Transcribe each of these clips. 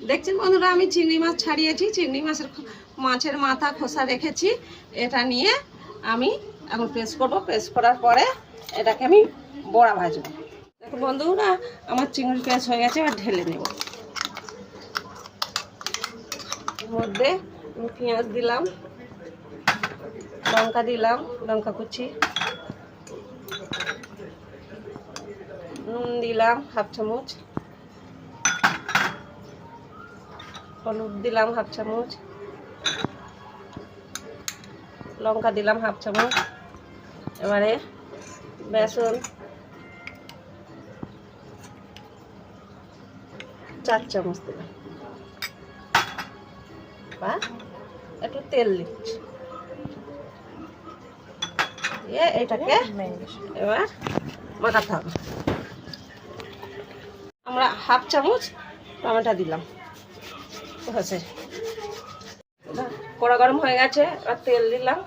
দেখছেন বন্ধুরা, আমি চিংড়ি মাছ ছাড়িয়েছি। চিংড়ি মাছের মাথা খোসা রেখেছি। এটা নিয়ে আমি এখন পেস্ট করবো। পেস্ট করার পরে এটাকে আমি বড়া ভাজবো। দেখো বন্ধুরা, আমার চিংড়ি পেস্ট হয়ে গেছে। এবার ঢেলে নেব। এর মধ্যে আমি পেঁয়াজ দিলাম, লঙ্কা দিলাম, লঙ্কা কুচি, নুন দিলাম হাফ চামচ, হলুদ দিলাম হাফ চামচ, লঙ্কা দিলাম হাফ চামচ। এবারে বেসন 4 চামচ দিলাম, বা একটু তেল দিচ্ছি। এটাকে এবার মাখাতে হবে। আমরা হাফ চামচ টমেটো দিলাম। হচ্ছে কড়া গরম হয়ে গেছে। এবার তেল দিলাম।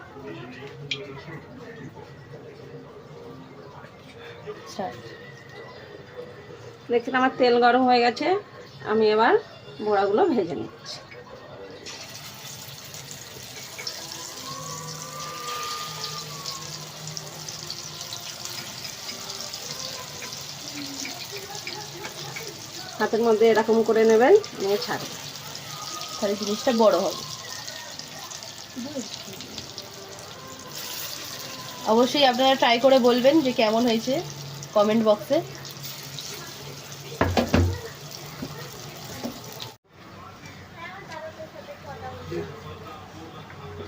দেখছেন আমার তেল গরম হয়ে গেছে। আমি এবার বড়াগুলো ভেজে নিচ্ছি। হাতের মধ্যে এরকম করে নেবেন, নিয়ে ছাড়বেন, তাহলে জিনিসটা বড় হবে। অবশ্যই আপনারা ট্রাই করে বলবেন যে কেমন হয়েছে কমেন্ট বক্সে।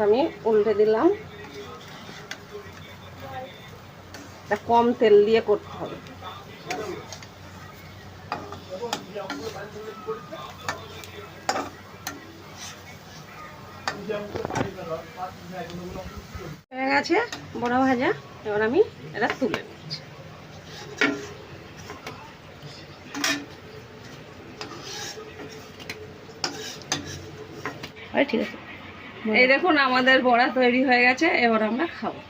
আমি উল্টে দিলাম। এটা কম তেল দিয়ে করতে হবে। হয়ে গেছে বড়া ভাজা। এবার আমি এটা তুলে নিচ্ছি। ঠিক আছে, এই দেখুন আমাদের বড়া তৈরি হয়ে গেছে। এবার আমরা খাবো।